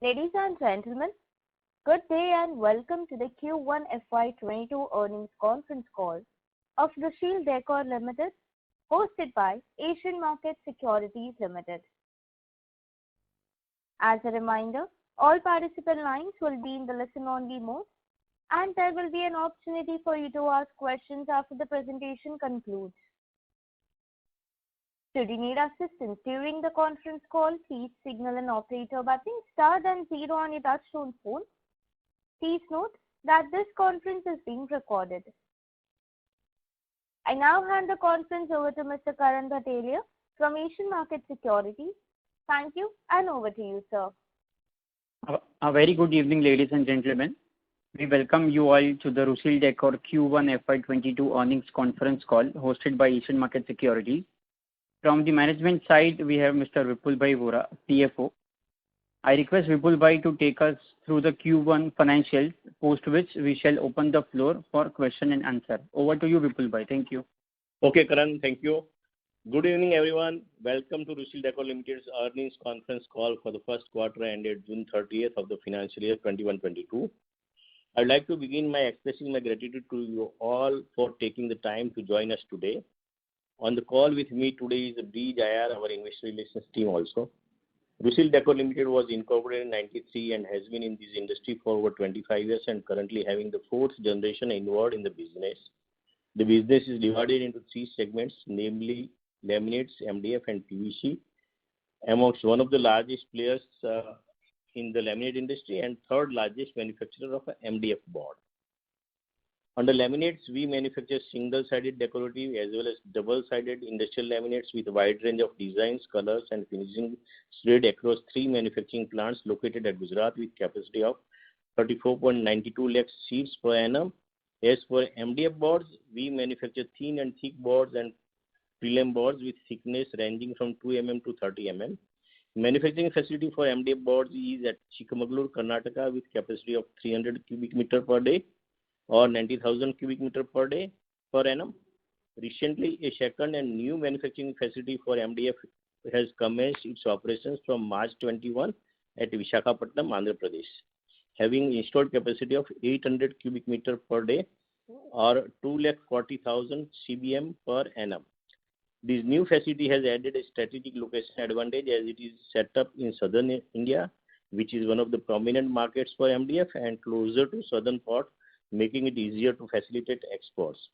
Ladies and gentlemen, good day and welcome to the Q1 FY22 earnings conference call of Rushil Decor Limited, hosted by Asian Market Securities Limited. As a reminder, all participant lines will be in the listen-only mode, and there will be an opportunity for you to ask questions after the presentation concludes. Should you need assistance during the conference call, please signal an operator by pressing star then zero on your touchtone phone. Please note that this conference is being recorded. I now hand the conference over to Mr. Karan Bhatelia from Asian Market Securities. Thank you, and over to you, sir. A very good evening, ladies and gentlemen. We welcome you all to the Rushil Decor Q1 FY22 earnings conference call hosted by Asian Market Securities. From the management side, we have Mr. Vipulbhai Vora, CFO. I request Vipulbhai to take us through the Q1 financials, post which we shall open the floor for question and answer. Over to you, Vipulbhai. Thank you. Okay, Karan, thank you. Good evening, everyone. Welcome to Rushil Decor Limited's earnings conference call for the first quarter ended June 30th of the financial year 21-22. I'd like to begin by expressing my gratitude to you all for taking the time to join us today. On the call with me today is Brij IR, our investor relations team also. Rushil Decor Limited was incorporated in 1993 and has been in this industry for over 25 years and currently having the fourth generation involved in the business. The business is divided into three segments, namely laminates, MDF and PVC, amongst one of the largest players in the laminate industry and third largest manufacturer of MDF board. Under laminates, we manufacture single-sided decorative as well as double-sided industrial laminates with a wide range of designs, colors and finishing spread across three manufacturing plants located at Gujarat with capacity of 34.92 lakh sheets per annum. As for MDF boards, we manufacture thin and thick boards and prelam boards with thickness ranging from 2 mm to 30 mm. Manufacturing facility for MDF boards is at Chikmagalur, Karnataka with capacity of 300 cubic meter per day or 90,000 cubic meter per day per annum. Recently, a second and new manufacturing facility for MDF has commenced its operations from March 21 at Visakhapatnam, Andhra Pradesh, having installed capacity of 800 cubic meter per day or 240,000 CBM per annum. This new facility has added a strategic location advantage as it is set up in southern India, which is one of the prominent markets for MDF and closer to southern port, making it easier to facilitate exports.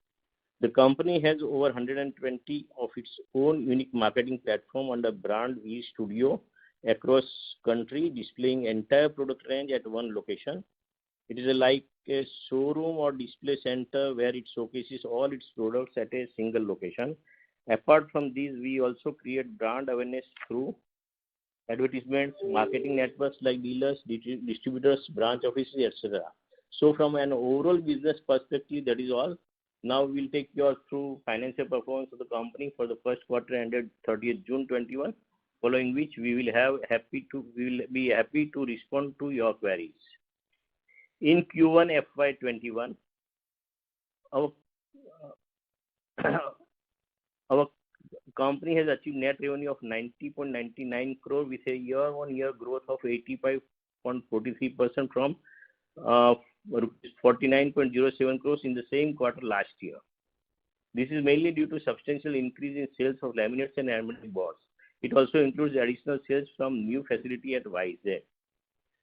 The company has over 120 of its own unique marketing platform under brand V Studio across country, displaying entire product range at one location. It is like a showroom or display center where it showcases all its products at a single location. Apart from these, we also create brand awareness through advertisements, marketing networks like dealers, distributors, branch offices, etc. So from an overall business perspective, that is all. Now we'll take you through financial performance of the company for the first quarter ended 30th June 21, following which we will be happy to respond to your queries. In Q1 FY21, our company has achieved net revenue of 90.99 crore with a year-on-year growth of 85.43% from 49.07 crores in the same quarter last year. This is mainly due to substantial increase in sales of laminates and MDF boards. It also includes additional sales from new facility at Vizag.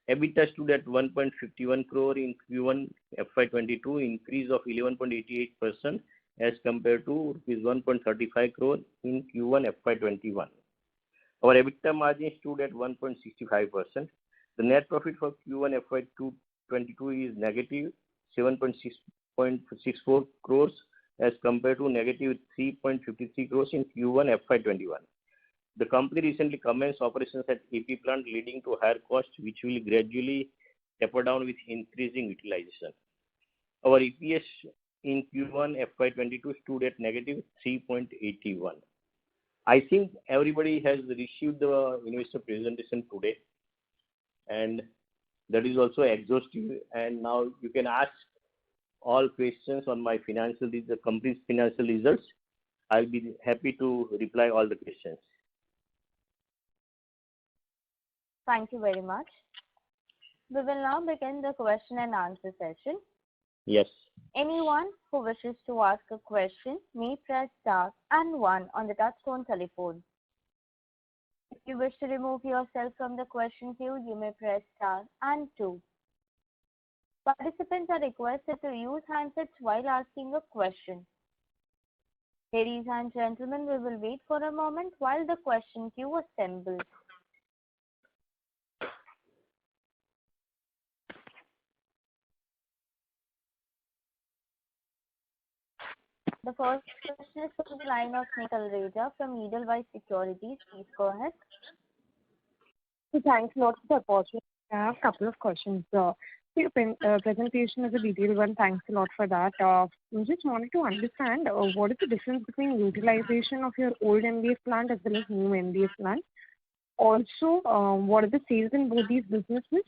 EBITDA stood at 1.51 crore in Q1 FY22, increase of 11.88% as compared to rupees 1.35 crore in Q1 FY21. Our EBITDA margin stood at 1.65%. The net profit for Q1 FY22 is negative 7.64 crores as compared to negative 3.53 crores in Q1 FY21. The company recently commenced operations at AP plant, leading to higher costs, which will gradually taper down with increasing utilization. Our EPS in Q1 FY22 stood at negative 3.81. I think everybody has received the investor presentation today, and that is also exhaustive. And now you can ask all questions on my the company's financial results. I'll be happy to reply all the questions. Thank you very much. we will now begin the question and answer session. Yes. Anyone who wishes to ask a question may press star and 1 on the touchtone telephone. If you wish to remove yourself from the question queue, you may press star and 2. Participants are requested to use handsets while asking a question. Ladies and gentlemen, we will wait for a moment while the question queue assembles. The first question is from the line of Nikhil Reja from Edelweiss Securities. Please go ahead. Thanks a lot for the opportunity. I have a couple of questions. Your presentation is a detailed one. Thanks a lot for that. I just wanted to understand what is the difference between utilization of your old MDF plant as well as new MDF plant. Also, what are the sales in both these businesses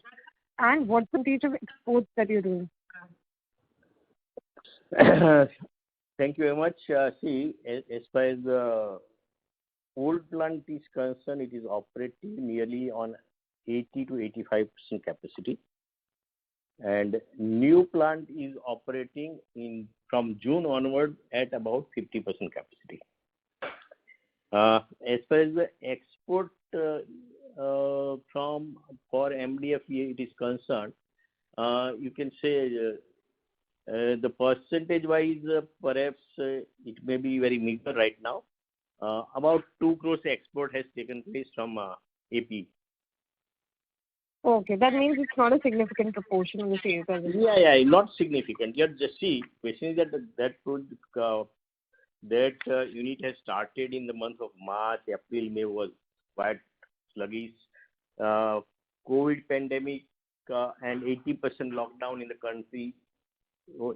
and what percentage of exports that you're doing? Thank you very much. See, as far as the old plant is concerned, it is operating nearly on 80 to 85% capacity. And new plant is operating from June onward at about 50% capacity. As far as the export for MDF it is concerned, you can say the percentage-wise, perhaps it may be very meager right now. About 2 crores export has taken place from AP. Okay, that means it's not a significant proportion of the sales. Yeah, not significant. You just see, question is that unit has started in the month of March, April, May was quite sluggish. COVID pandemic and 80% lockdown in the country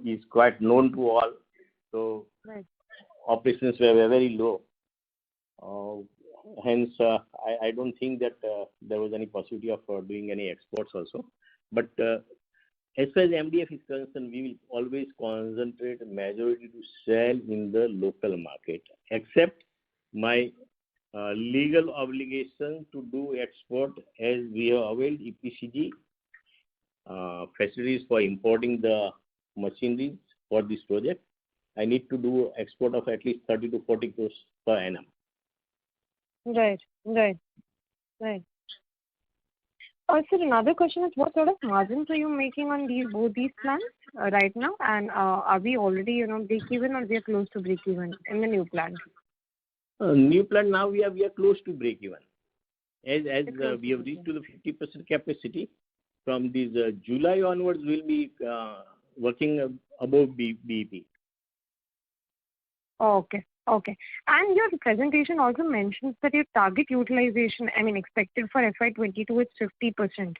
is quite known to all. So right. Operations were very low. Hence, I don't think that there was any possibility of doing any exports also. But as far as MDF is concerned, we will always concentrate majority to sell in the local market, except my legal obligation to do export, as we have availed EPCG facilities for importing the machinery for this project. I need to do export of at least 30 to 40 crores per annum. Right. Also, another question is, what sort of margins are you making on both these plants right now? And are we already, break even, or we are close to break even in the new plant? New plant now we are close to break even. As we have reached to the 50% capacity. From this July onwards, we'll be working above BEP. Okay. And your presentation also mentions that your target utilization, expected for FY22 is 50%.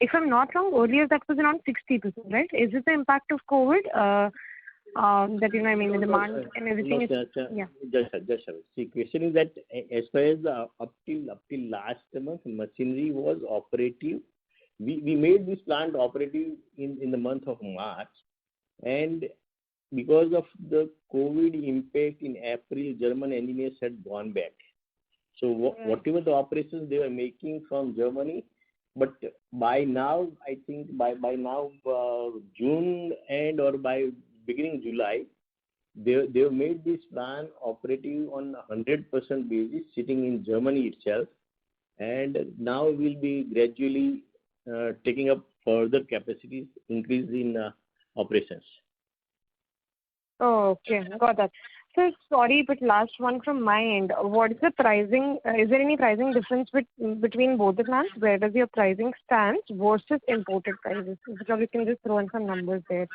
If I'm not wrong, earlier that was around 60%, right? Is it the impact of COVID? The demand and everything is... Yeah. Just see, question is that as far as up till last month, machinery was operative. We made this plant operative in the month of March, and because of the COVID impact in April, German engineers had gone back. So whatever the operations they were making from Germany, but by now, I think by now June end or by beginning July, they have made this plant operative on 100% basis, sitting in Germany itself, and now we'll be gradually taking up further capacities, increase in operations. Oh, okay, got that. So sorry, but last one from my end. What is the pricing? Is there any pricing difference between both the plants? Where does your pricing stand versus imported prices? So we can just throw in some numbers there.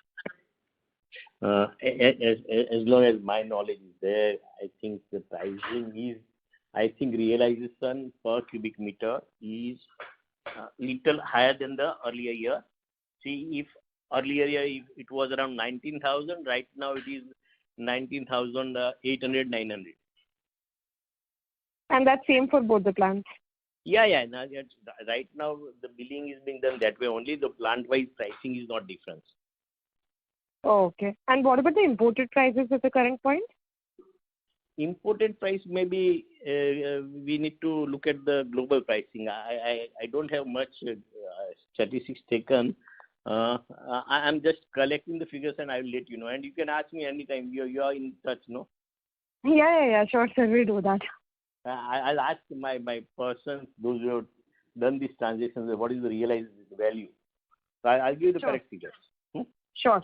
As long as my knowledge is there, I think the pricing is, realization per cubic meter is little higher than the earlier year. See, if earlier year it was around 19,000, right now it is 19,800, 900. And that's same for both the plants? Yeah. Now, right now the billing is being done that way only. The plant-wise pricing is not different. Oh, okay. And what about the imported prices at the current point? Imported price, maybe we need to look at the global pricing. I don't have much statistics taken. I'm just collecting the figures and I will let you know. And you can ask me anytime. You are in touch, no? Yeah. Sure, sir. We'll do that. I'll ask my persons, those who have done these transactions, what is the realized value. So I'll give you the correct figures. Sure.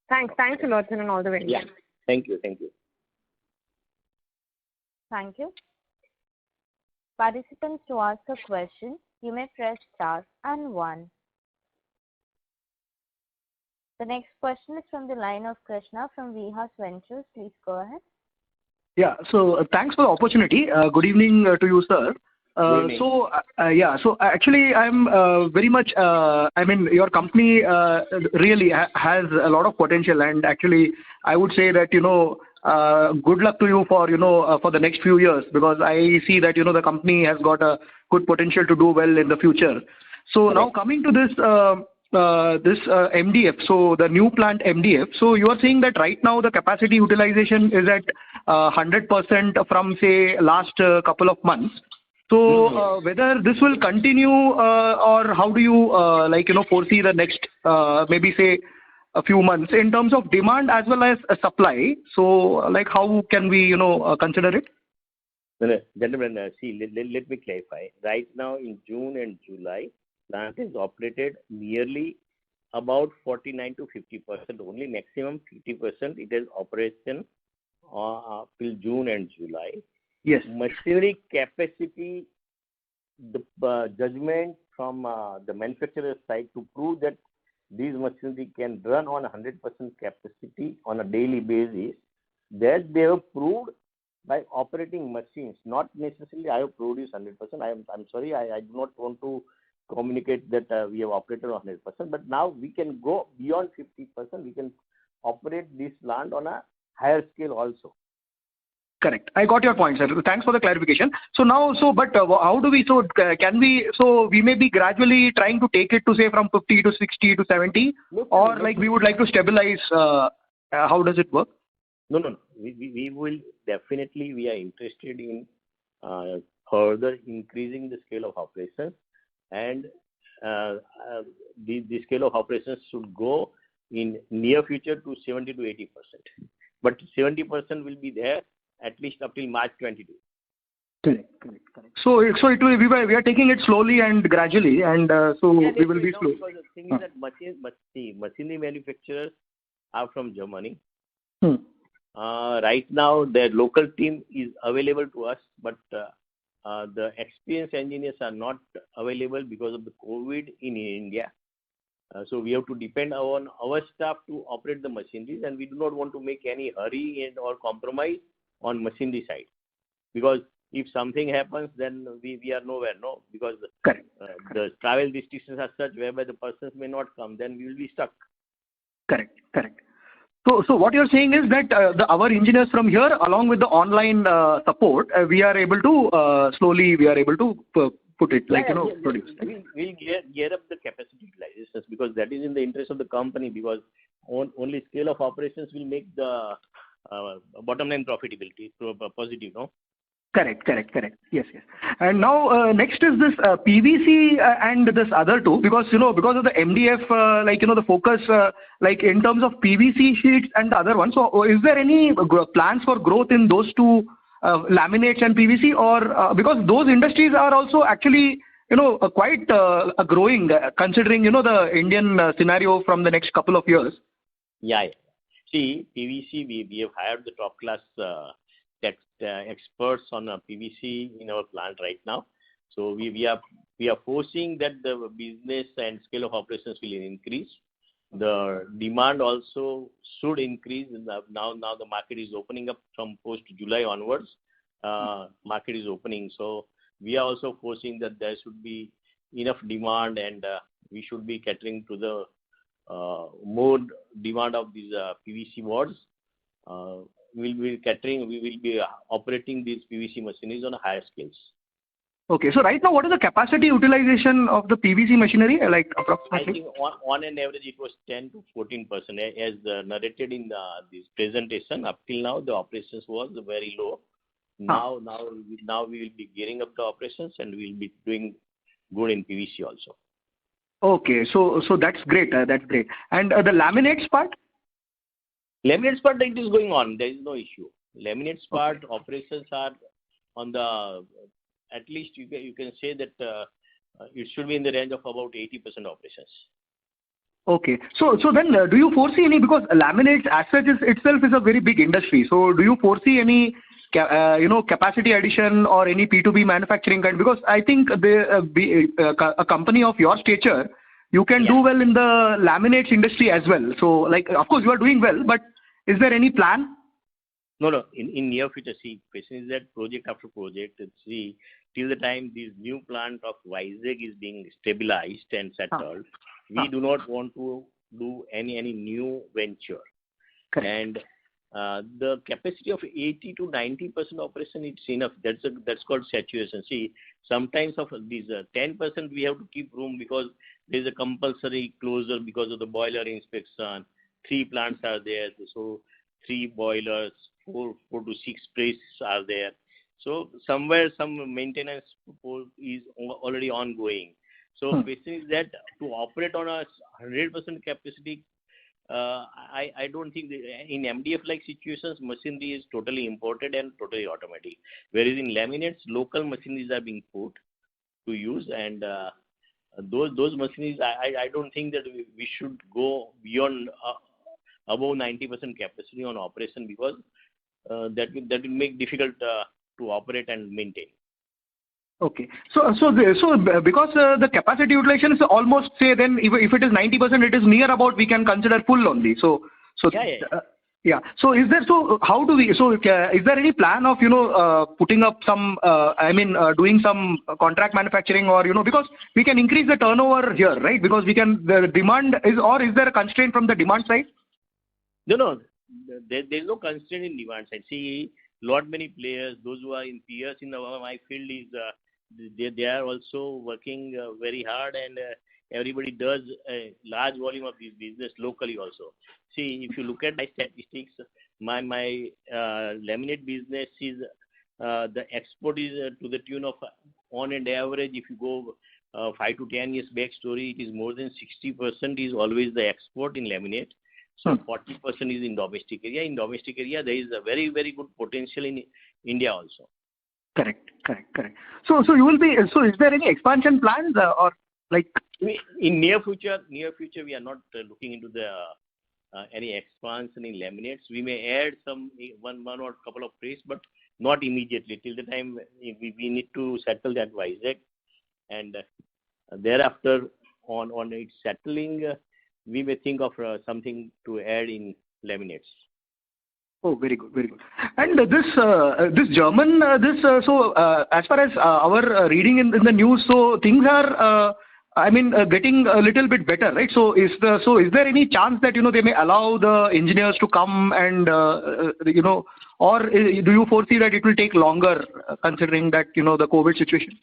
Thanks a lot, sir, and all the very best. Thank you. Thank you. Participants, to ask a question, you may press star and 1. The next question is from the line of Krishna from Vihas Ventures. Please go ahead. Yeah. So thanks for the opportunity. Good evening to you, sir. Good evening. So actually, I'm very much. I mean, your company really has a lot of potential, and actually, I would say that good luck to you for for the next few years, because I see that the company has got a good potential to do well in the future. So now coming to this MDF, so the new plant MDF. So you are saying that right now the capacity utilization is at 100% from say last couple of months. So whether this will continue or how do you foresee the next maybe say a few months in terms of demand as well as supply? So how can we consider it? Gentlemen, see, let me clarify. Right now in June and July, plant is operated nearly about 49 to 50%, only maximum 50% it is operation till June and July. Yes. Machinery capacity, the judgment from the manufacturer side to prove that these machinery can run on 100% capacity on a daily basis, that they have proved by operating machines, not necessarily I have produced 100%. I'm sorry, I do not want to communicate that we have operated on 100%, but now we can go beyond 50%. We can operate this plant on a higher scale also. Correct. I got your point, sir. Thanks for the clarification. So now, but how do we, can we, so we may be gradually trying to take it to say from 50 to 60 to 70, or we would like to stabilize, how does it work? No. We will definitely, we are interested in further increasing the scale of operations, and the scale of operations should go in near future to 70 to 80%. But 70% will be there at least up till March 22. Correct. So it will, we are taking it slowly and gradually, and we will be slow. Because the thing is that machinery manufacturers are from Germany. Right now, their local team is available to us, but the experienced engineers are not available because of the COVID in India. So we have to depend on our staff to operate the machineries, and we do not want to make any hurry or compromise on machinery side, because if something happens, then we are nowhere, no, because the travel restrictions are such whereby the persons may not come, then we will be stuck. Correct. So what you're saying is that our engineers from here, along with the online support, we are able to slowly put it produce. We'll gear up the capacity utilizations, because that is in the interest of the company, because only scale of operations will make the bottom line profitability positive, no? Correct. Yes. And now next is this PVC and this other two, because because of the MDF, the focus in terms of PVC sheets and the other one. So is there any plans for growth in those two, laminates and PVC, or because those industries are also actually quite growing, considering the Indian scenario from the next couple of years? Yeah. See, PVC, we have hired the top class experts on PVC in our plant right now. So we are foreseeing that the business and scale of operations will increase. The demand also should increase. Now the market is opening up from post July onwards. Market is opening, so we are also foreseeing that there should be enough demand, and we should be catering to the more demand of these PVC boards. We will be operating these PVC machines on a higher scales. Okay, so right now, what is the capacity utilization of the PVC machinery, approximately? I think on an average it was 10 to 14%, as narrated in this presentation. Up till now, the operations was very low. Now we will be gearing up the operations, and we will be doing good in PVC also. Okay. So that's great. That's great. And the laminates part? Laminates part, it is going on. There is no issue. Laminates part operations are on the, at least you can say that it should be in the range of about 80% operations. Okay. So then do you foresee any, because laminates as such itself is a very big industry. So do you foresee any capacity addition or any P2B manufacturing kind? Because I think a company of your stature, you can do well in the laminates industry as well. So like, of course you are doing well, but is there any plan? No. In near future, see, question is that project after project, see, till the time this new plant of Vizag is being stabilized and settled, we do not want to do any new venture. Correct. And the capacity of 80 to 90% operation, it's enough. That's called saturation. See, sometimes of these 10% we have to keep room because there's a compulsory closure because of the boiler inspection. 3 plants are there, so 3 boilers, 4 to 6 presses are there. So somewhere some maintenance is already ongoing. So question is that to operate on a 100% capacity, I don't think in MDF like situations machinery is totally imported and totally automatic. Whereas in laminates, local machineries are being put to use, and those machineries, I don't think that we should go beyond above 90% capacity on operation, because that will make difficult to operate and maintain. Okay. So because the capacity utilization is almost, say, then if it is 90%, it is near about we can consider full only. Yeah. So is there, how do we, is there any plan of, putting up some, doing some contract manufacturing, or, because we can increase the turnover here, right? Because the demand is, or is there a constraint from the demand side? No. There's no constraint in demand side. See, many players, those who are in peers in my field is, they are also working very hard, and everybody does a large volume of this business locally also. See, if you look at my statistics, my laminate business is, the export is to the tune of, on an average, if you go 5 to 10 years back story, it is more than 60% is always the export in laminate. So 40% is in domestic area. In domestic area, there is a very, very good potential in India also. Correct. So you will be, so is there any expansion plans or like? In near future, we are not looking into the any expansion in laminates. We may add one or couple of press, but not immediately. Till the time we need to settle that Vizag, and thereafter on its settling, we may think of something to add in laminates. Oh, very good. And this German, as far as our reading in the news, so things are, getting a little bit better, right? So is there any chance that, they may allow the engineers to come and, or do you foresee that it will take longer, considering that, the COVID situation?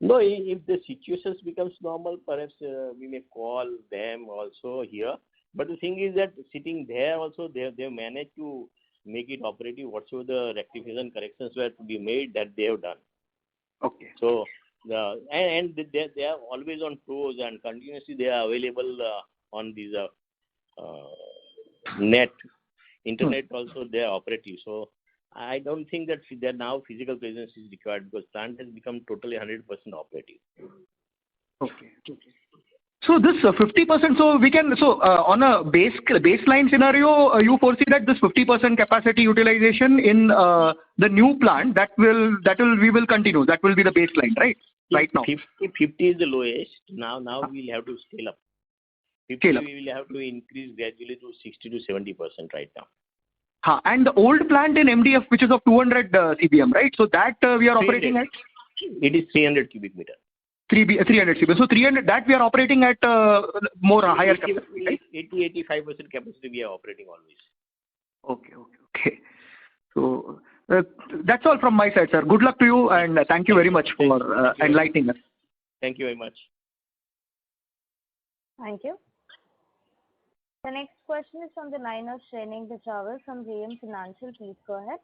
No, if the situations becomes normal, perhaps we may call them also here. But the thing is that sitting there also, they managed to make it operative. Whatsoever the rectification corrections were to be made, that they have done. Okay. So they are always on toes, and continuously they are available on these internet also they are operative. So I don't think that there now physical presence is required, because plant has become totally 100% operative. Okay. So this 50%, so we can, on a baseline scenario, you foresee that this 50% capacity utilization in the new plant, we will continue. That will be the baseline, right? Right now. 50 is the lowest. Now we'll have to scale up. 50 we will have to increase gradually to 60 to 70% right now. And the old plant in MDF, which is of 200 CBM, right? So that we are operating at? It is 300 cubic meter. 300 CBM. So 300, that we are operating at more higher capacity, right? 80-85% capacity we are operating always. Okay. So that's all from my side, sir. Good luck to you, and thank you very much for enlightening us. Thank you very much. Thank you. The next question is from the line of Shrenik Dachawal from JM Financial. Please go ahead.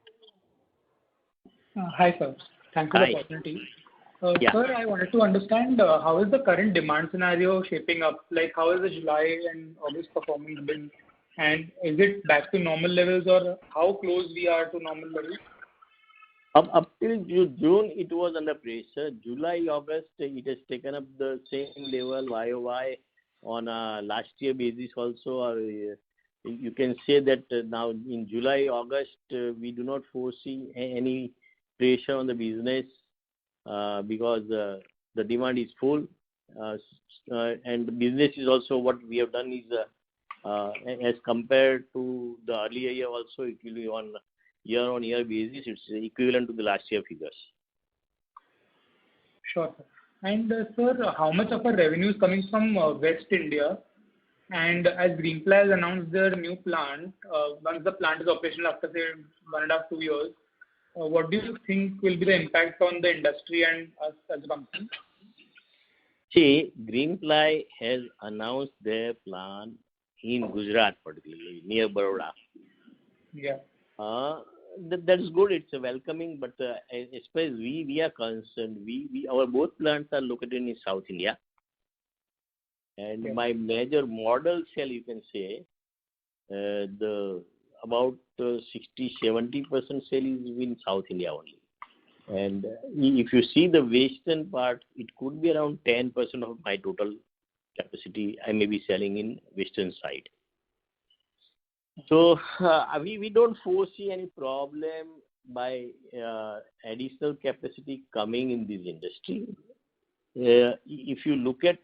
Hi, sir. Thank you for the opportunity. Yeah. Sir, I wanted to understand how is the current demand scenario shaping up? Like, how is the July and August performance been? And is it back to normal levels, or how close we are to normal levels? Up till June, it was under pressure. July, August, it has taken up the same level YOY on a last year basis also. You can say that now in July, August, we do not foresee any pressure on the business because the demand is full. And the business is also what we have done is as compared to the earlier year also, it will be on year-on-year basis, it's equivalent to the last year figures. Sure, sir. And sir, how much of our revenue is coming from West India? And as Greenply has announced their new plant, once the plant is operational after say 1.5 to 2 years, what do you think will be the impact on the industry and us as a company? See, Greenply has announced their plan in Gujarat, particularly near Baroda. Yeah. That's good. It's welcoming, but as far as we are concerned, our both plants are located in South India, and my major model cell, you can say, the about 60-70% sale is in South India only. And if you see the western part, it could be around 10% of my total capacity I may be selling in western side. So we don't foresee any problem by additional capacity coming in this industry. If you look at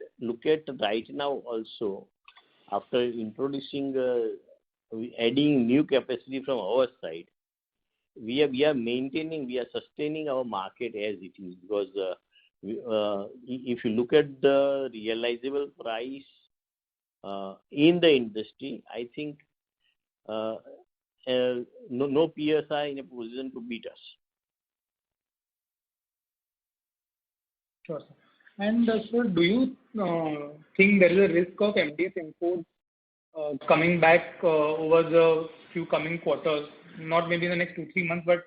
right now also, after introducing adding new capacity from our side, we are sustaining our market as it is, because if you look at the realizable price in the industry, I think no peers are in a position to beat us. Sure, sir. And sir, do you think there is a risk of MDF imports coming back over the few coming quarters? Not maybe in the next 2-3 months, but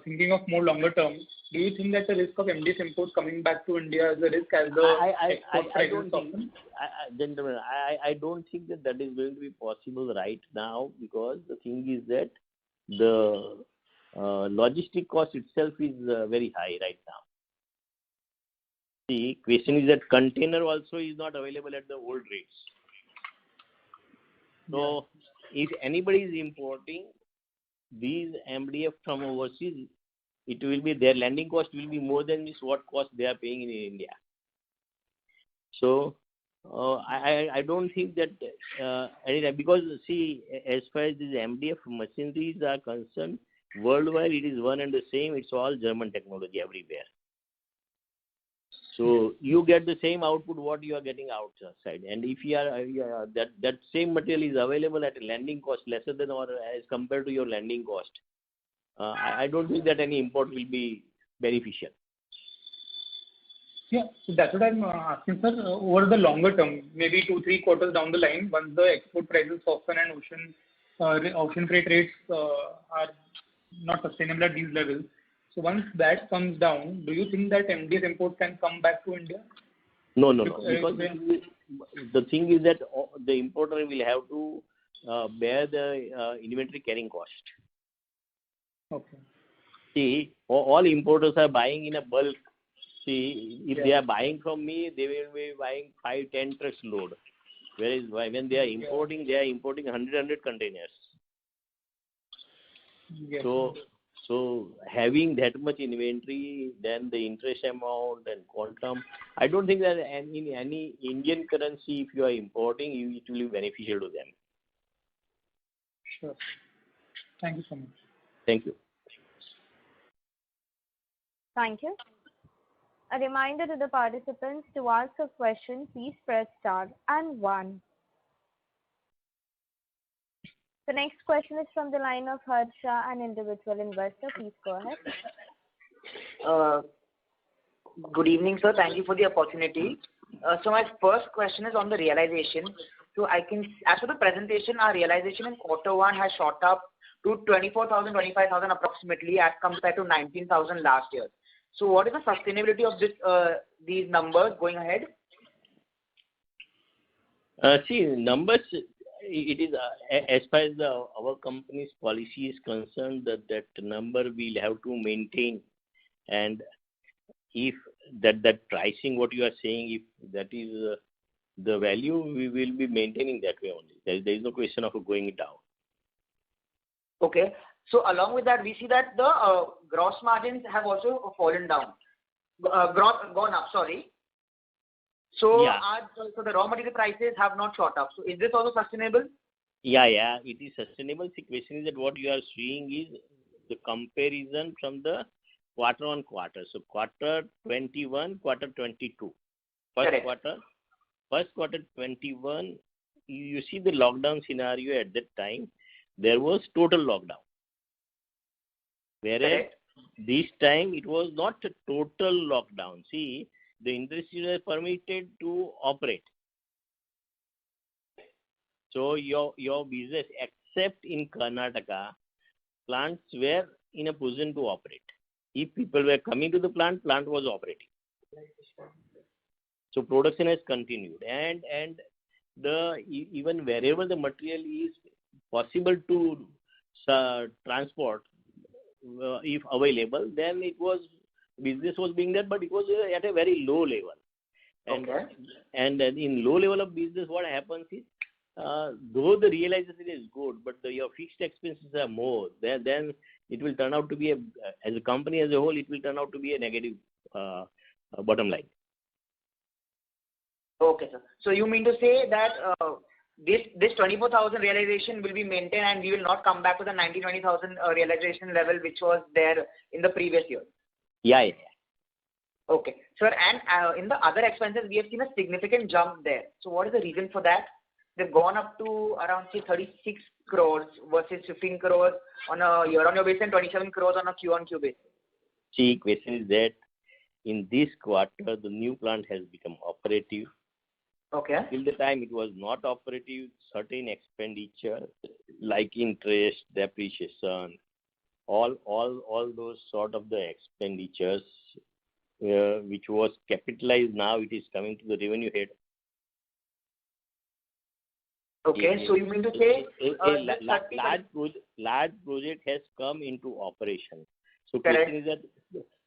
thinking of more longer term, do you think that the risk of MDF imports coming back to India is a risk as the export prices soften? Gentlemen, I don't think that is going to be possible right now, because the thing is that the logistic cost itself is very high right now. The question is that container also is not available at the old rates. So if anybody is importing these MDF from overseas, it will be their landing cost will be more than what cost they are paying in India. So I don't think that because see, as far as these MDF machineries are concerned, worldwide it is one and the same. It's all German technology everywhere. So you get the same output what you are getting outside, and if you are that same material is available at a landing cost lesser than or as compared to your landing cost, I don't think that any import will be beneficial. Yeah, so that's what I'm asking, sir. Over the longer term, maybe 2-3 quarters down the line, once the export prices soften and ocean freight rates are not sustainable at these levels, so once that comes down, do you think that MDF imports can come back to India? No. Because the thing is that the importer will have to bear the inventory carrying cost. Okay. See, all importers are buying in a bulk. See, if they are buying from me, they will be buying 5-10 trucks load. Whereas when they are importing 100 containers. Yes. So having that much inventory, then the interest amount and quantum, I don't think that in any Indian currency, if you are importing, it will be beneficial to them. Sure. Thank you so much. Thank you. Thank you. A reminder to the participants, to ask a question, please press star and 1. The next question is from the line of Harsha, an individual investor. Please go ahead. Good evening, sir. Thank you for the opportunity. So my first question is on the realization. So as for the presentation, our realization in Q1 has shot up to 24,000, 25,000 approximately, as compared to 19,000 last year. So what is the sustainability of these numbers going ahead? See, numbers, it is as far as our company's policy is concerned, that number we'll have to maintain. And if that pricing, what you are saying, if that is the value, we will be maintaining that way only. There is no question of going down. Okay. So along with that, we see that the gross margins have also fallen down, gone up. Sorry. So Yeah. So the raw material prices have not shot up. So is this also sustainable? Yeah, it is sustainable. The question is that what you are seeing is the comparison from the quarter on quarter. So quarter 21, quarter 22. First quarter 21, you see the lockdown scenario at that time, there was total lockdown. Whereas this time it was not a total lockdown. See, the industries were permitted to operate. So your business, except in Karnataka, plants were in a position to operate. If people were coming to the plant was operating. So production has continued, and even wherever the material is possible to transport, if available, then business was being done, but it was at a very low level. And in low level of business, what happens is, though the realization is good, but your fixed expenses are more, then it will turn out to be as a company as a whole, it will turn out to be a negative bottom line. Okay, sir. So you mean to say that this 24,000 realization will be maintained and we will not come back to the 20,000 realization level which was there in the previous year? Yeah. Okay, sir. And in the other expenses, we have seen a significant jump there. So what is the reason for that? They've gone up to around 36 crores versus 15 crores on a year-on-year basis and 27 crores on a Q-on-Q basis. See, question is that in this quarter, the new plant has become operative. Okay. Till the time it was not operative, certain expenditure like interest, depreciation, all those sort of the expenditures which was capitalized, now it is coming to the revenue head. Okay, so you mean to say large project has come into operation. So correct. question is that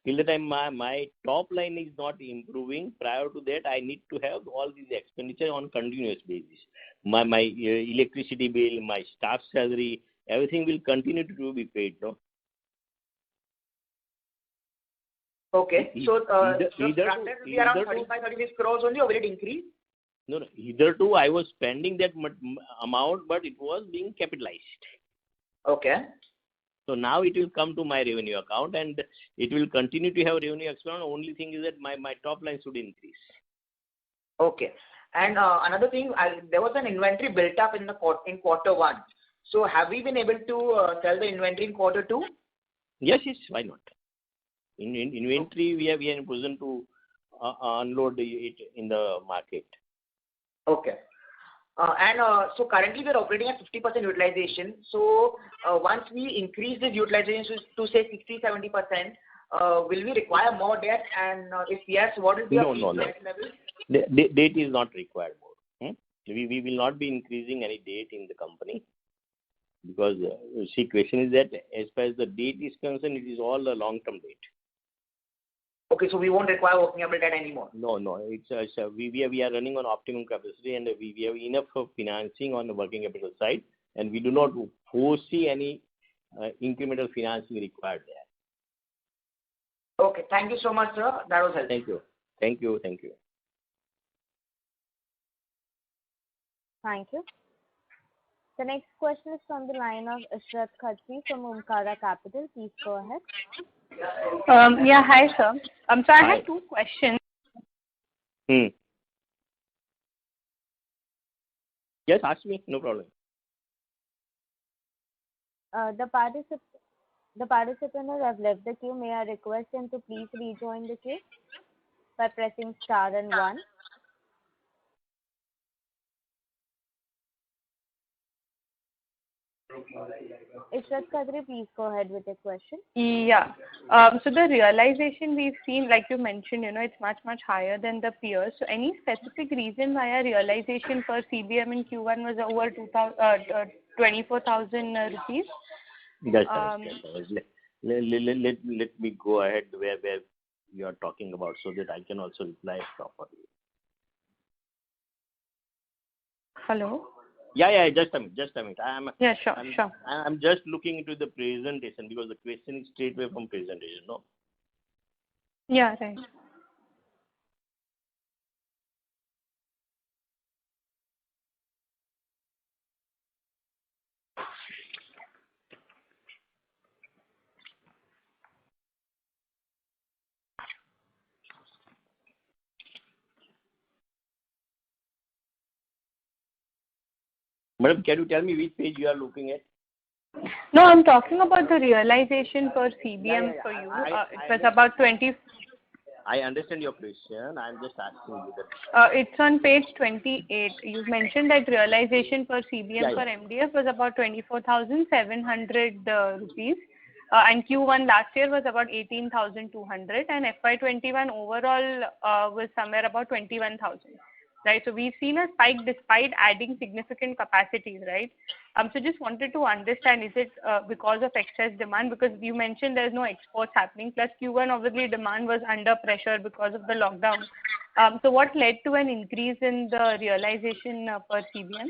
till the time my top line is not improving, prior to that I need to have all these expenditure on continuous basis. My electricity bill, my staff salary, everything will continue to be paid, no? Okay, so the either contract will be around 35-36 crores only, or will it increase? No, hitherto I was spending that amount, but it was being capitalized. Okay. So now it will come to my revenue account and it will continue to have revenue account. Only thing is that my top line should increase. Okay. And another thing, there was an inventory built up in quarter one. So have we been able to sell the inventory in quarter two? Yes, why not? In inventory, we are in position to unload it in the market. Okay. So currently we are operating at 50% utilization. So once we increase this utilization to say 60-70%, will we require more debt? And if yes, what is the debt level? Debt is not required more. We will not be increasing any debt in the company, because the question is that as far as the debt is concerned, it is all a long-term debt. Okay, so we won't require working capital debt anymore. No. We are running on optimum capacity, and we have enough of financing on the working capital side, and we do not foresee any incremental financing required there. Okay, thank you so much, sir. That was helpful. Thank you. Thank you. The next question is from the line of Ishrat Khatri from Omkara Capital. Please go ahead. Yeah, hi, sir. So I Hi. have two questions. Yes, ask me. No problem. The participant has left the queue. May I request him to please rejoin the queue by pressing star and 1. Ishrat Kadri, please go ahead with your question. Yeah. So the realization we've seen, like you mentioned, it's much, much higher than the peers. So any specific reason why our realization for CBM in Q1 was over 24,000 rupees? That's right. Let me go ahead where you are talking about so that I can also reply properly. Hello? Yeah, just a minute. Sure. I'm just looking into the presentation because the question is straight away from presentation, no? Yeah, right. Madam, can you tell me which page you are looking at? No, I'm talking about the realization for CBM for you. It was about 20. I understand your question. I'm just asking you that. It's on page 28. You mentioned that realization for CBM for MDF was about 24,700 rupees. And Q1 last year was about 18,200. And FY21 overall was somewhere about 21,000. Right, so we've seen a spike despite adding significant capacities, right? So just wanted to understand, is it because of excess demand? Because you mentioned there's no exports happening, plus Q1 obviously demand was under pressure because of the lockdown. So what led to an increase in the realization per CBM?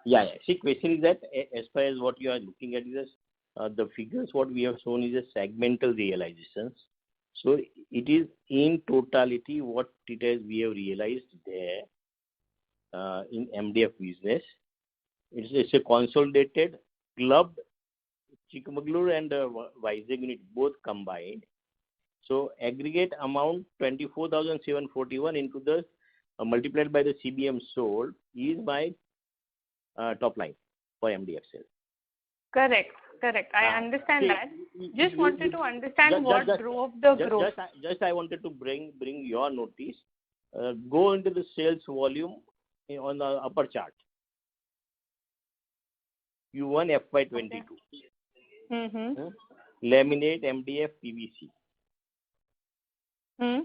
Yeah. See, question is that as far as what you are looking at is the figures what we have shown is a segmental realizations. So it is in totality what we have realized there in MDF business. It's a consolidated clubbed Chikmagalur and Vizag unit both combined. So aggregate amount 24,741 into the multiplied by the CBM sold is my top line for MDF sales. Correct. I understand that. Just wanted to understand what drove the growth. Just I wanted to bring your notice. Go into the sales volume on the upper chart. Q1 FY22. Mm-hmm. Laminate, MDF, PVC. Hmm.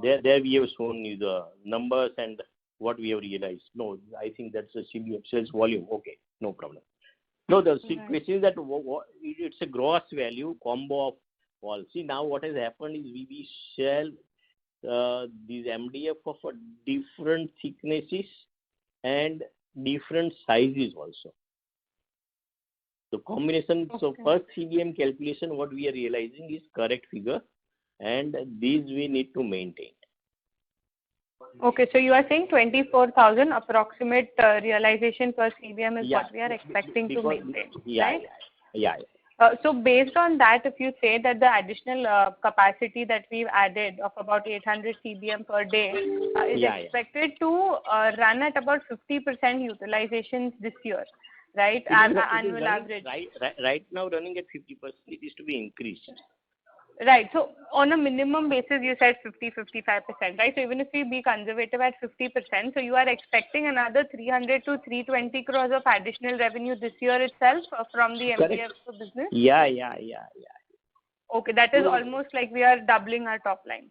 There we have shown you the numbers and what we have realized. No, I think that's the CBM sales volume. Okay, no problem. No, the question is that it's a gross value combo of all. See, now what has happened is we sell these MDF of different thicknesses and different sizes also. The combination, so first CBM calculation, what we are realizing is correct figure, and these we need to maintain. Okay, so you are saying 24,000 approximate realization per CBM is what we are expecting to maintain, right? Yeah. So based on that, if you say that the additional capacity that we've added of about 800 CBM per day is expected to run at about 50% utilizations this year, right? Annual average. Right now running at 50%, it is to be increased. Right. So on a minimum basis, you said 50-55%, right? So even if we be conservative at 50%, so you are expecting another 300 to 320 crores of additional revenue this year itself from the MDF business? Yeah. Okay, that is almost like we are doubling our top line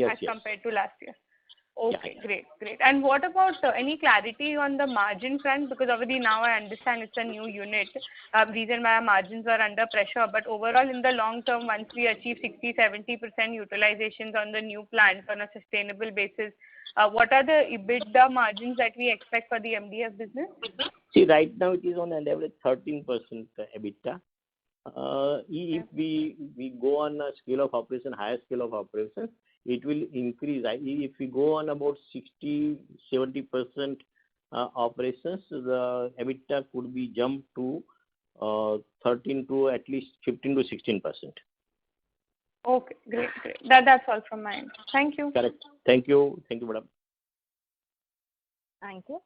as compared to last year. Okay, great. And what about any clarity on the margin front? Because obviously now I understand it's a new unit, reason why our margins are under pressure. But overall, in the long term, once we achieve 60-70% utilizations on the new plants on a sustainable basis, what are the EBITDA margins that we expect for the MDF business? See, right now it is on an average 13% EBITDA. If we go on a scale of operation, higher scale of operations, it will increase. If we go on about 60-70% operations, the EBITDA could be jumped to 13 to at least 15-16%. Okay, great. That's all from my end. Thank you. Correct. Thank you, madam. Thank you.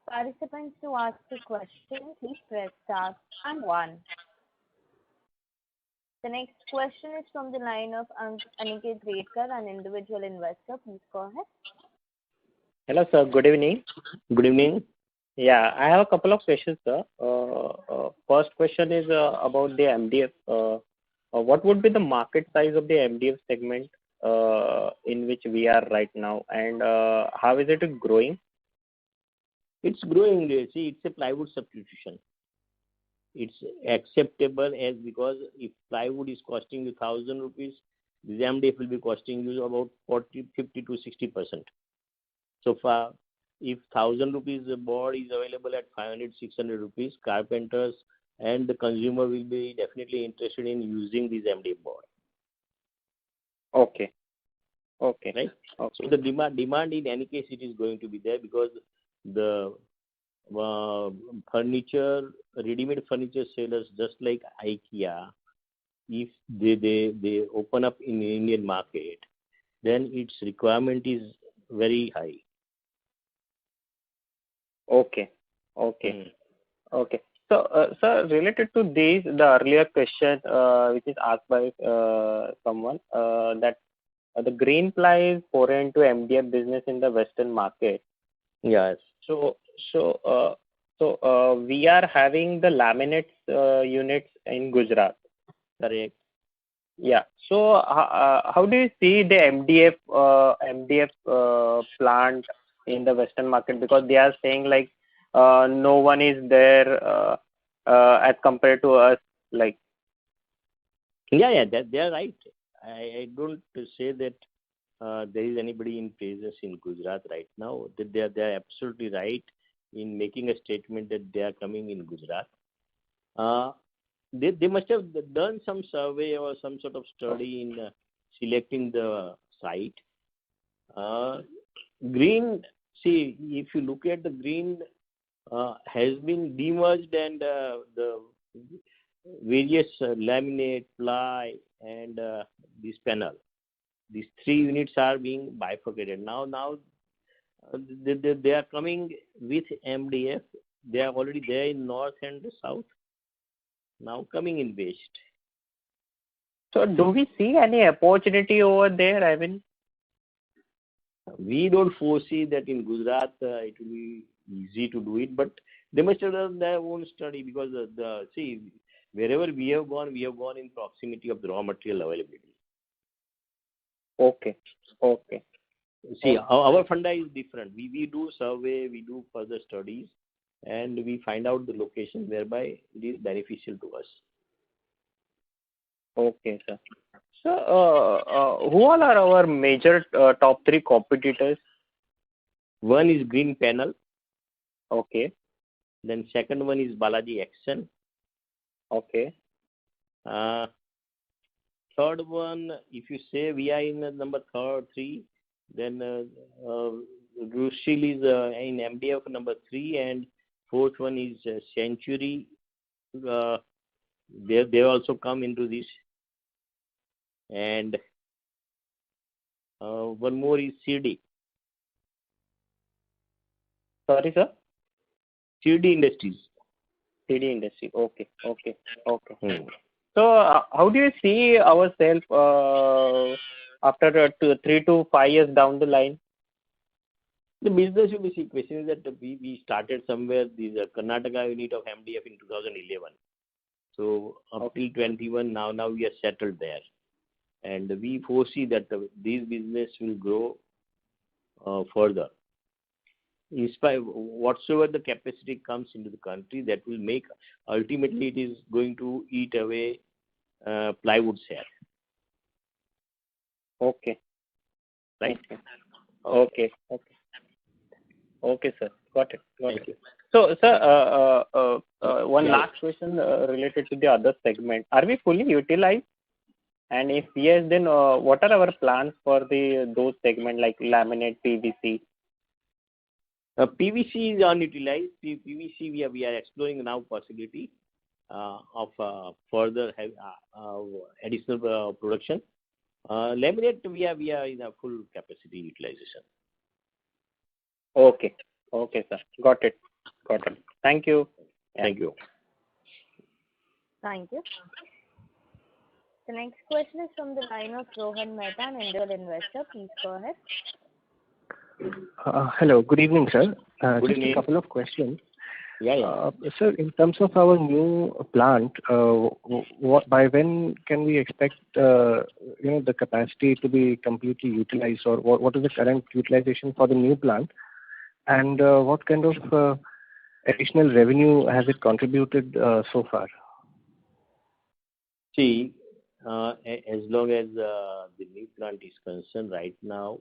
Participants, to ask a question, please press star and 1. The next question is from the line of Aniket Redkar, an individual investor. Please go ahead. Hello, sir. Good evening. Good evening. Yeah, I have a couple of questions, sir. First question is about the MDF. What would be the market size of the MDF segment in which we are right now, and how is it growing? It's growing. See, it's a plywood substitution. It's acceptable as because if plywood is costing you 1,000 rupees, this MDF will be costing you about 40, 50 to 60%. So far, if 1,000 rupees the board is available at 500, 600 rupees, carpenters and the consumer will be definitely interested in using this MDF board. Okay. Okay. Right? Okay. So the demand in any case, it is going to be there because the furniture, ready-made furniture sellers, just like IKEA, if they open up in the Indian market, then its requirement is very high. Okay. Okay. Okay. So, sir, related to this, the earlier question which is asked by someone that the green ply is foreign to MDF business in the Western market. Yes. So we are having the laminates units in Gujarat. Correct. Yeah. So how do you see the MDF plant in the Western market? Because they are saying like no one is there as compared to us. Like. Yeah, they are right. I don't say that there is anybody in presence in Gujarat right now. They are absolutely right in making a statement that they are coming in Gujarat. They must have done some survey or some sort of study in selecting the site. Green, see, if you look at the green has been demerged and the various laminate, ply and this panel. These three units are being bifurcated. Now they are coming with MDF. They are already there in north and the south. Now coming in west. So do we see any opportunity over there? I mean, we don't foresee that in Gujarat it will be easy to do it, but they must have done their own study because see, wherever we have gone in proximity of the raw material availability. Okay. Okay. See, our funda is different. We do survey, we do further studies, and we find out the location whereby it is beneficial to us. Okay, sir. So, who all are our major top three competitors? One is Green Panel. Okay. Then second one is Balaji Action. Okay. Third one, if you say we are in number 3, then Rushil is in MDF number 3, and fourth one is Century. They also come into this, and one more is CD. Sorry, sir. CD Industries. CD Industry. Okay. Okay. Okay. So, how do you see ourselves after 3 to 5 years down the line? The business will be see. Question is that we started somewhere this Karnataka unit of MDF in 2011. So up till 21 now we are settled there, and we foresee that this business will grow further. In spite whatsoever the capacity comes into the country, that will make ultimately it is going to eat away plywood share. Okay. Right. Okay. Okay. Okay, sir. Got it. Thank you. So, sir, one last question related to the other segment. Are we fully utilized? And if yes, then what are our plans for those segments like laminate, PVC? PVC is unutilized. PVC we are exploring now possibility of further additional production. Laminate we are in a full capacity utilization. Okay. Okay, sir. Got it. Thank you. Thank you. Thank you. The next question is from the line of Rohan Mehta, an individual investor. Please go ahead. Hello. Good evening, sir. Good Just evening. a couple of questions. Yeah. Sir, in terms of our new plant, by when can we expect the capacity to be completely utilized, or what is the current utilization for the new plant? And what kind of additional revenue has it contributed so far? See, as long as the new plant is concerned right now,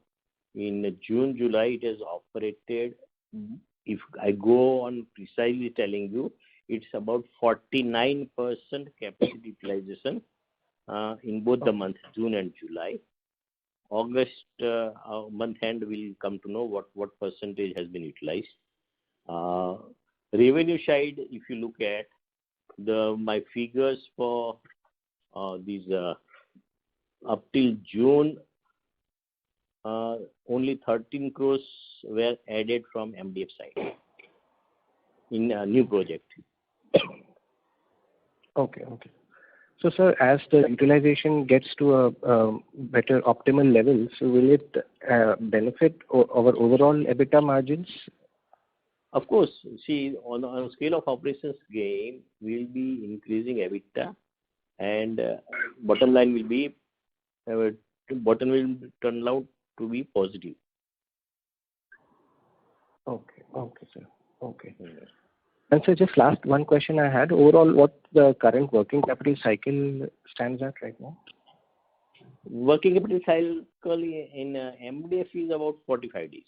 in June, July, it has operated. If I go on precisely telling you, it's about 49% capacity utilization in both the months, June and July. August month end we'll come to know what percentage has been utilized. Revenue side, if you look at my figures for these up till June, only 13 crores were added from MDF side in a new project. Okay. So, sir, as the utilization gets to a better optimal level, so will it benefit our overall EBITDA margins? Of course, see, on a scale of operations gain, we'll be increasing EBITDA, and bottom line will turn out to be positive. Okay, sir. Okay. And so just last one question I had. Overall, what the current working capital cycle stands at right now? Working capital cycle in MDF is about 45 days.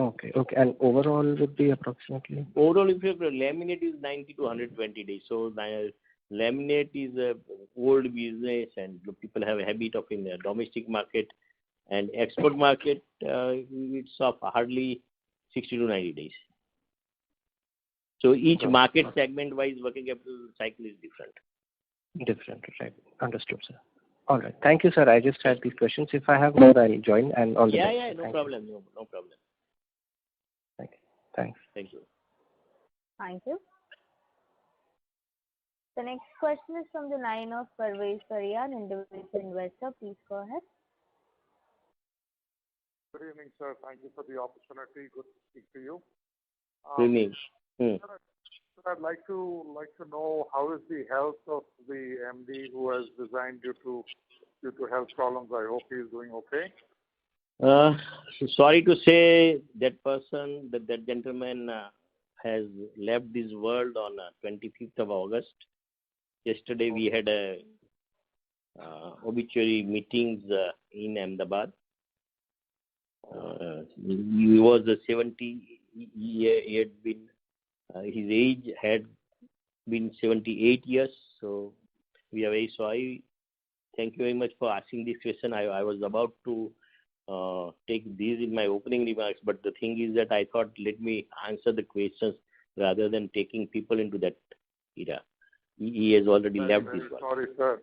Okay. And overall would be approximately? Overall, if you have laminate is 90 to 120 days. So laminate is a old business, and people have a habit of in the domestic market and export market. It's of hardly 60 to 90 days. So each market segment wise working capital cycle is different. Different, right? Understood, sir. All right. Thank you, sir. I just had these questions. If I have more, I'll join, and all the best. Yeah, no problem. Thank you. Thanks. Thank you. Thank you. The next question is from the line of Parvez Parian, individual investor. Please go ahead. Good evening, sir. Thank you for the opportunity. Good to speak to you. Good evening. Sir, I'd like to know how is the health of the MD who has resigned due to health problems. I hope he is doing okay. Sorry to say that person, that gentleman has left this world on 25th of August. Yesterday we had a obituary meetings in Ahmedabad. He was 70. He had been his age had been 78 years. So we are very sorry. Thank you very much for asking this question. I was about to take these in my opening remarks, but the thing is that I thought let me answer the questions rather than taking people into that era. He has already left this world. Sorry, sir.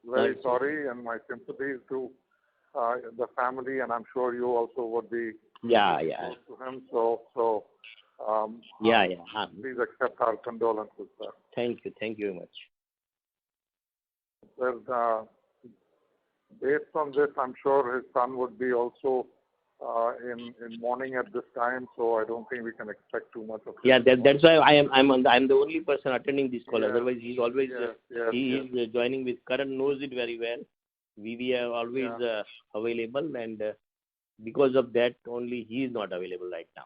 Very sorry, and my sympathies to the family, and I'm sure you also would be close to him. So please accept our condolences, sir. Thank you very much. Sir, based on this, I'm sure his son would be also in mourning at this time, so I don't think we can expect too much of him. Yeah, that's why I'm the only person attending this call. Otherwise, he's always is joining with. Karan knows it very well. We are always available, and because of that only he is not available right now.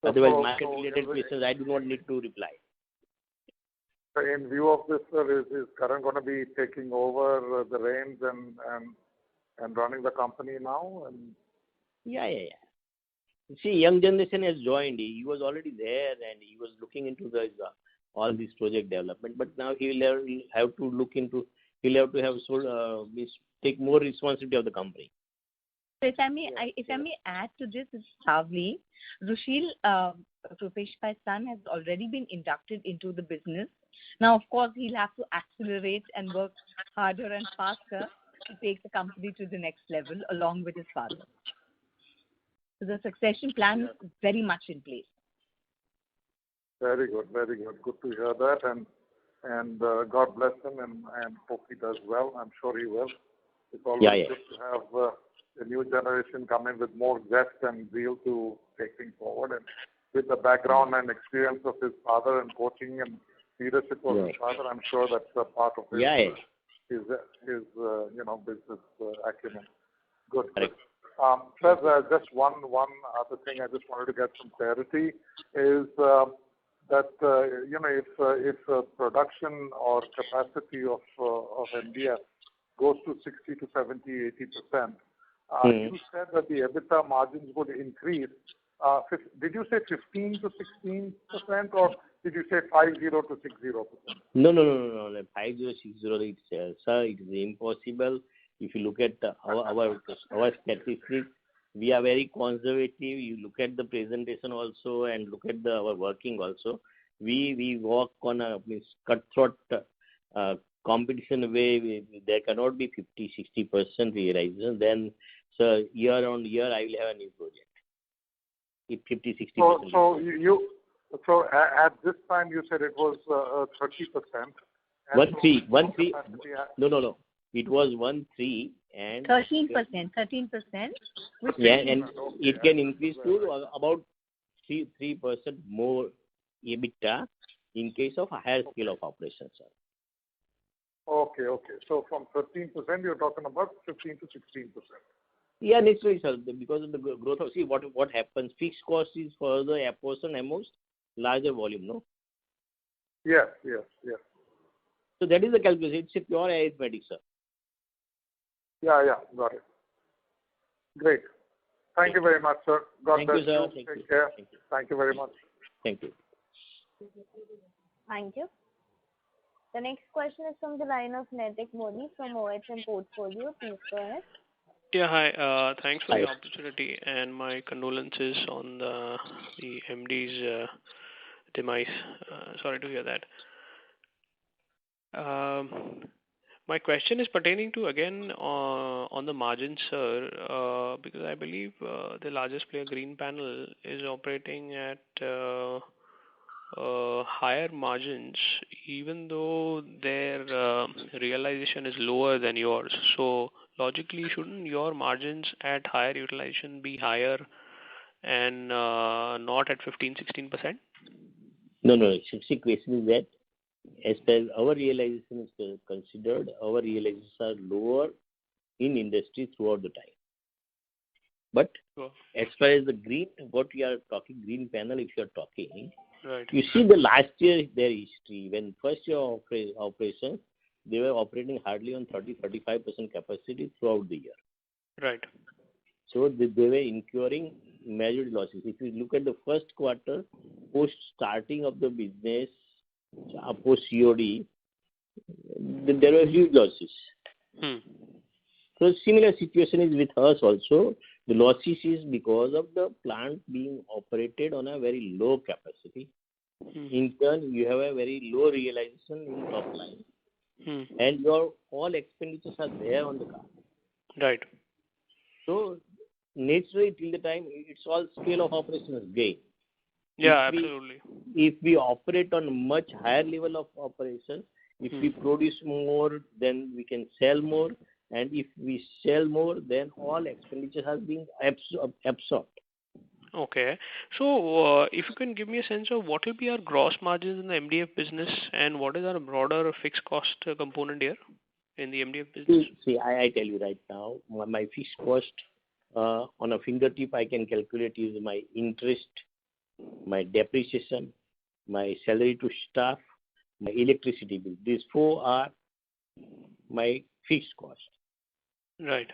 Otherwise, market-related questions I do not need to reply. In view of this, sir, is Karan going to be taking over the reins and running the company now? Yeah. See, young generation has joined. He was already there, and he was looking into all this project development. But now he will have to look into. He'll have to have take more responsibility of the company. So if I may add to this, it's Savli. Rushil, Rupesh Bhai's son, has already been inducted into the business. Now, of course, he'll have to accelerate and work harder and faster to take the company to the next level along with his father. So the succession plan is very much in place. Very good. Good to hear that, and God bless him, and hope he does well. I'm sure he will. It's always good to have the new generation come in with more zest and zeal to take things forward. And with the background and experience of his father and coaching and leadership of his father, I'm sure that's a part of his business acumen. Good. Sir, just one other thing I just wanted to get some clarity is that if production or capacity of MDF goes to 60 to 70, 80%, you said that the EBITDA margins would increase. Did you say 15 to 16% or did you say 50 to 60%? No. 50, 60, sir, it is impossible. If you look at our statistics, we are very conservative. You look at the presentation also and look at our working also. We work on a cutthroat competition way. There cannot be 50, 60% realization. Then, sir, year on year, I will have a new project. If 50, 60%. So at this time you said it was 30%. 13. No. It was 13 and 13%. Yeah, and it can increase to about 3% more EBITDA in case of a higher scale of operations, sir. Okay. So from 13%, you're talking about 15 to 16%. Yeah, naturally, sir. Because of the growth of what happens, fixed cost is for the apportion amongst larger volume, no? Yes. So that is the calculation. It's a pure arithmetic, sir. Yeah, got it. Great. Thank you very much, sir. God bless you. Take care. Thank you very much. Thank you. Thank you. The next question is from the line of Naitik Modi from OHM Portfolio. Please go ahead. Yeah, hi. Thanks for the opportunity and my condolences on the MD's demise. Sorry to hear that. My question is pertaining to, again, on the margins, sir, because I believe the largest player, Greenpanel, is operating at higher margins, even though their realization is lower than yours. So logically, shouldn't your margins at higher utilization be higher and not at 15-16%? No. The question is that as far as our realization is considered, our realizations are lower in industry throughout the time. But as far as what we are talking, Greenpanel, if you are talking, right. You see the last year, their history, when first year of operation, they were operating hardly on 30-35% capacity throughout the year. Right. So they were incurring major losses. If you look at the first quarter, post starting of the business, post COD, there were huge losses. So similar situation is with us also. The losses is because of the plant being operated on a very low capacity. In turn, you have a very low realization in top line. And your all expenditures are there on the car. Right. So naturally, till the time, it's all scale of operations gain. Yeah, absolutely. If we operate on a much higher level of operation, if we produce more, then we can sell more. And if we sell more, then all expenditures are being absorbed. Okay. So if you can give me a sense of what will be our gross margins in the MDF business and what is our broader fixed cost component here in the MDF business? See, I tell you right now, my fixed cost on a fingertip I can calculate is my interest, my depreciation, my salary to staff, my electricity bill. These four are my fixed cost. Right.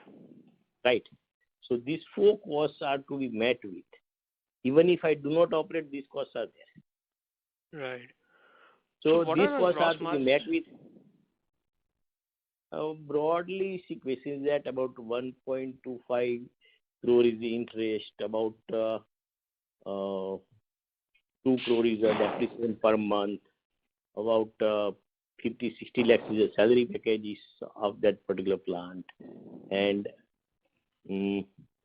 So these four costs are to be met with. Even if I do not operate, these costs are there. Right. So these costs are to be met with. Broadly, situation is that about 1.25 crore is the interest, about 2 crore is the depreciation per month, about 50-60 lakhs is the salary packages of that particular plant, and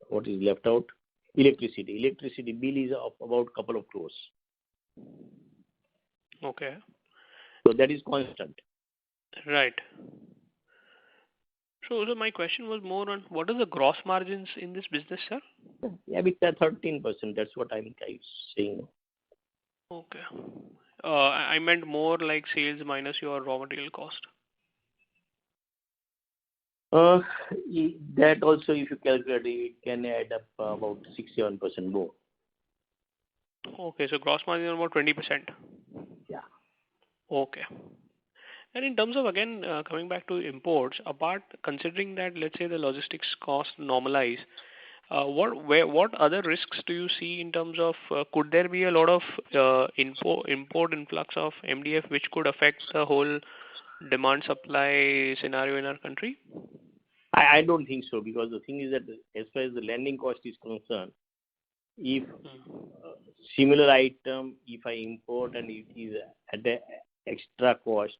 what is left out? Electricity bill is of about a couple of crores. Okay. So that is constant. Right. So my question was more on what are the gross margins in this business, sir? EBITDA 13%. That's what I'm saying. Okay. I meant more like sales minus your raw material cost. That also, if you calculate it, can add up about 6-7% more. Okay, so gross margin is about 20%. Yeah. Okay. And in terms of, again, coming back to imports, apart considering that, let's say the logistics cost normalize, what other risks do you see in terms of could there be a lot of import influx of MDF which could affect the whole demand supply scenario in our country? I don't think so, because the thing is that as far as the landing cost is concerned, if similar item, if I import and it is at the extra cost,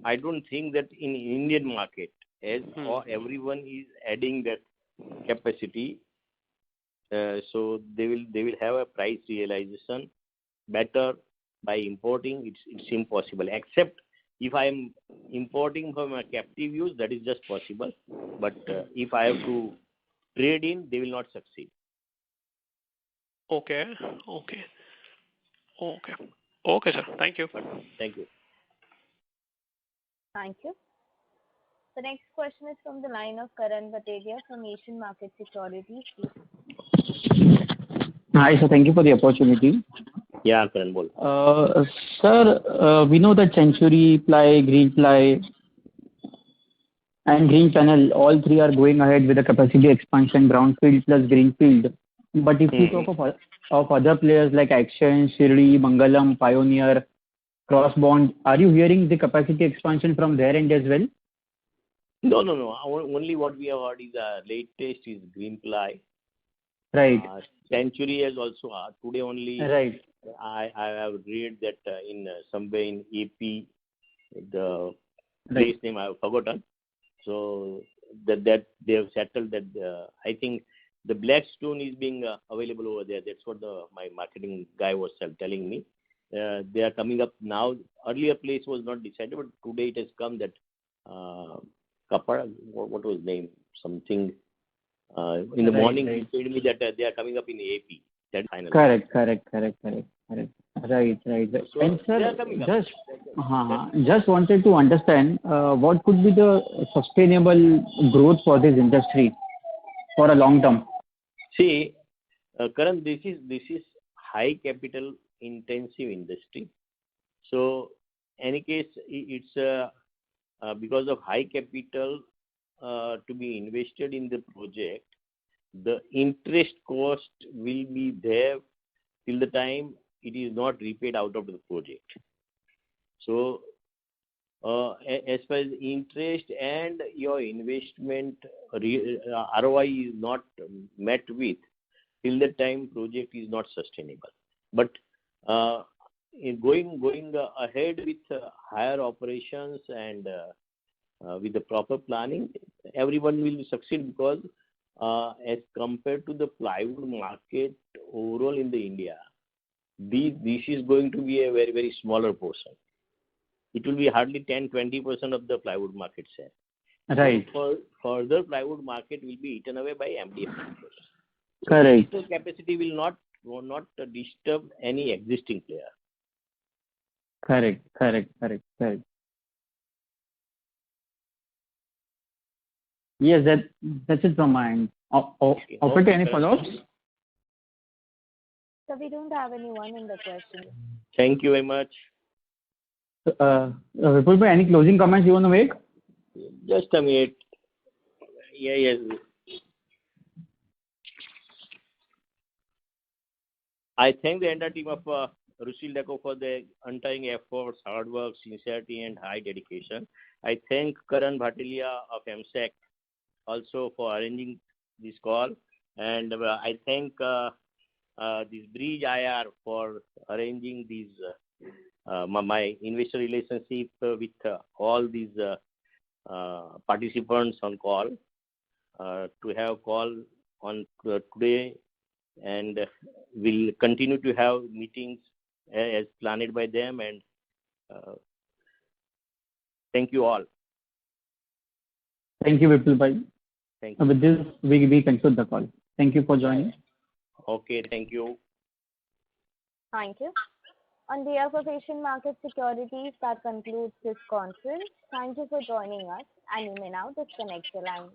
I don't think that in Indian market, as everyone is adding that capacity, so they will have a price realization better by importing. It's impossible, except if I am importing from a captive use, that is just possible. But if I have to trade in, they will not succeed. Okay, sir. Thank you. Thank you. Thank you. The next question is from the line of Karan Bhatia from Asian Market Securities. Hi, sir. Thank you for the opportunity. Yeah, Karan, bol. Sir, we know that Century Ply, Green Ply, and Green Panel, all three are going ahead with the capacity expansion, brownfield plus greenfield. But if you talk of other players like Action, Shirdi, Mangalam, Pioneer, Crossbond, are you hearing the capacity expansion from their end as well? No. Only what we have heard is latest is Green Ply. Right. Century has also today only. Right. I have read that in somewhere in AP, the place name I have forgotten. So that they have settled that I think the Blackstone is being available over there. That's what my marketing guy was telling me. They are coming up now. Earlier place was not decided, but today it has come that Kapara, what was his name? Something. In the morning he told me that they are coming up in AP. That's final. Correct. Right. So and sir, just wanted to understand what could be the sustainable growth for this industry for a long term. See, Karan, this is high capital intensive industry. So, any case, it's because of high capital to be invested in the project, the interest cost will be there till the time it is not repaid out of the project. So, as far as interest and your investment ROI is not met with, till the time project is not sustainable. But going ahead with higher operations and with the proper planning, everyone will succeed, because as compared to the plywood market overall in the India, this is going to be a very, very smaller portion. It will be hardly 10-20% of the plywood market share. Right. So further plywood market will be eaten away by MDF. Correct. So capacity will not disturb any existing player. Correct. Yes, that's it from my end. Operator, any follow-ups? So we don't have anyone in the question. Thank you very much. Vipul, any closing comments you want to make? Just a minute. Yes. I thank the entire team of Rushil Decor for their untiring efforts, hard work, sincerity, and high dedication. I thank Karan Bhatia of MSEC also for arranging this call, and I thank this Bridge IR for arranging these my investor relationship with all these participants on call to have call on today, and we'll continue to have meetings as planned by them, and thank you all. Thank you, Vipul bhai. Thank you. With this, we conclude the call. Thank you for joining. Okay, thank you. Thank you. On behalf of Asian Market Securities, that concludes this conference. Thank you for joining us, and you may now disconnect your line.